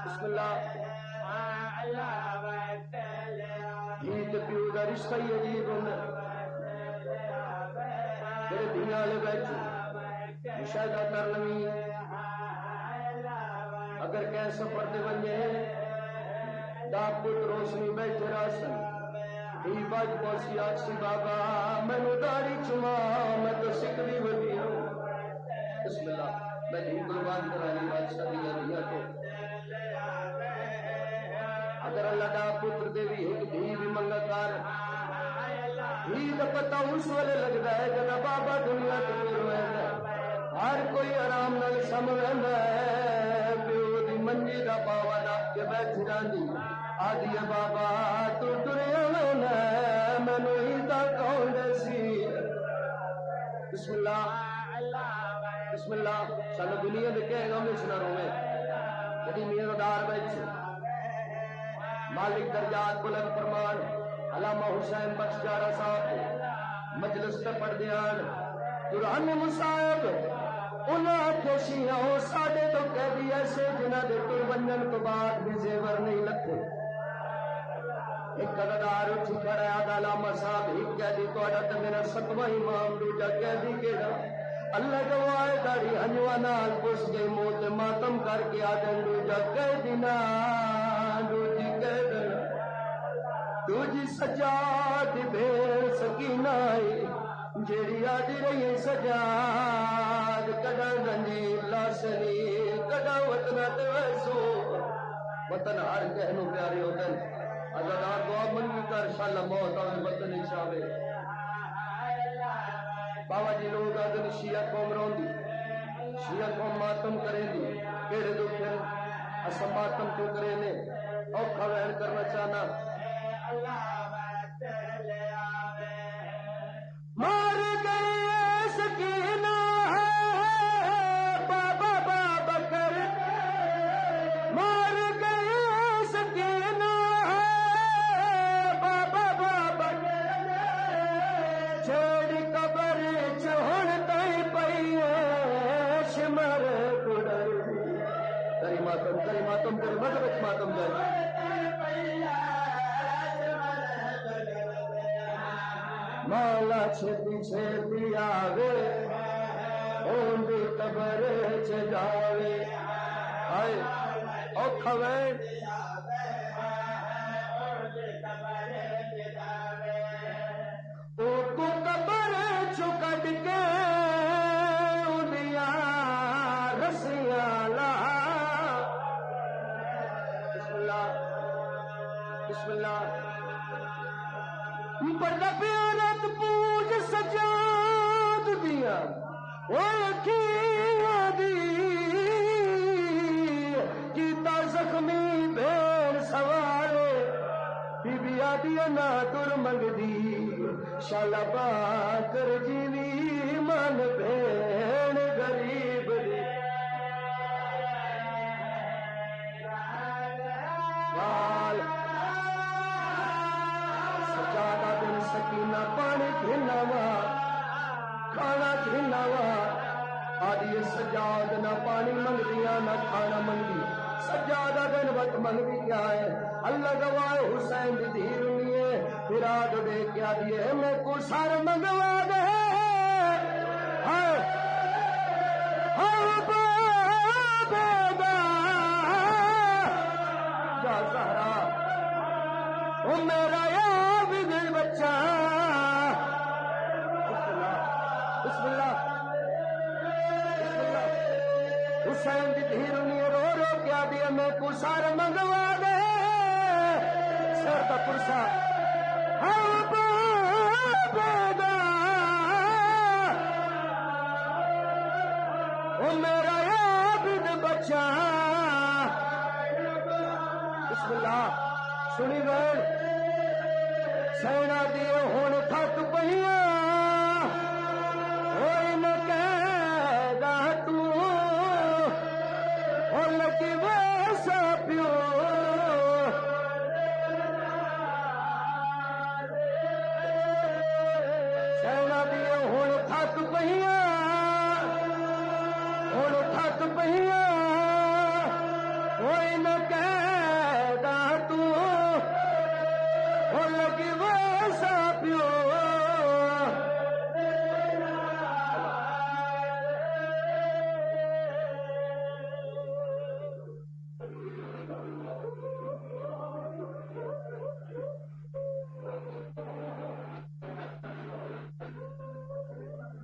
Speaker 2: بسم اللہ جیت پیو کا رشتہ ہی عجیب ہونا میرے دنیا والے بیٹھے مشاہدہ کر لوی اگر کہ سفر دے بنے ڈاک پت روشنی بیٹھے راسن ہی باج پوسی آکسی بابا مینو داڑھی چما میں تو سکھ دی بڑی ہوں بسم اللہ میں دھی قربان کرانی بادشاہ دیا دیا تو اگر اللہ ڈاک پتر دے بھی ایک دھی بھی منگا کار ہی تو پتہ اس والے لگتا ہے جنا بابا دنیا تو روئے ہر کوئی آرام نال سم رہندا ہے پیو دی منجی دا پاوا نپ کے بیٹھ جاندی آدھی بابا تو ٹریا وینا مینوں ہی تا کون دسی بسم اللہ سانو دنیا دے کہے گا میں سنا روے جدی میرا دار بیٹھے مالک درجات بلند فرمان علامہ حسین بخش جارا صاحب مجلس تے پڑھ دیان قرآن مصاحب انہاں کھوشیاں ہو ساڈے تو قیدی ایسے جنہاں دے تر بنن تو بعد بھی زیور نہیں لکھے ایک قدردار اٹھی کھڑا ہے علامہ صاحب ہی قیدی تہاڈا تے میرا ستواں امام دوجا قیدی کیڑا اللہ گواہ داڑھی ہنجوا نال پس گئی موت ماتم کر کے آدن دوجا قیدی نا دوجی قیدن دوجی سجاد بھیڑ سکینہ جیڑی آدھی رہی سجاد کدا گنجیر لاسنی کدا وطنہ تے ویسو وطن ہر کہنو پیارے ہوتن ازادار دعا منگی کر شاءاللہ موت آوے وطن چاہے بابا جی لوگ آدھن شیعہ قوم رون دی شیعہ قوم ماتم کریں دی پیڑے دکھیں اسا ماتم کیوں کریں نے اوکھا وین کرنا چاہنا مار گئے سکینہ بابا بابا کر مار گئے سکینہ بابا بابا چھوڑی قبر چھوڑ تئی پئی شمر گڑر کری ماتم کری مذہب ماتم جائے مولا چھتی چھتی آوے اون دی قبر چ جاوے ہائے اوکھا وین او کو قبر چ کڈ کے اونیاں رسیاں لا بسم اللہ بڑا پیارت پوج سجاد دیا کیتا زخمی بھیڑ سوارے بی بی آدھی نا تر منگ دی شالا باکر جیوی من بھین غریب دی گال سجادہ دن سکینہ پانی گھنوا کھانا گھنوا آدھی سجاد نہ پانی منگ دیا نہ کھانا منگی سجادہ دن وقت منگی کیا ہے اللہ گواہ حسین دی دھیر لیے پھر آگ دے کیا دیے میں کو سار منگوا دے ہائے ہائے بابا جا زہرا او میرا یاب دل بچہ بسم اللہ حسین دی دھیر لیے رو رو کیا دیا میں کو سار منگوا دے سر دا پرسا او میرا عابد بچہ بسم اللہ سنی گئے سینا دیو ہون تھک پہیاں ہوئی نہ کہہ گا تو اور لگی ویسا پیو سینا دیو ہون تھک پہیاں ہوئی نہ کہہ گا تو اور لگی ویسا پیو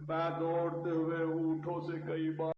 Speaker 1: میں دوڑتے ہوئے اونٹوں سے کئی بار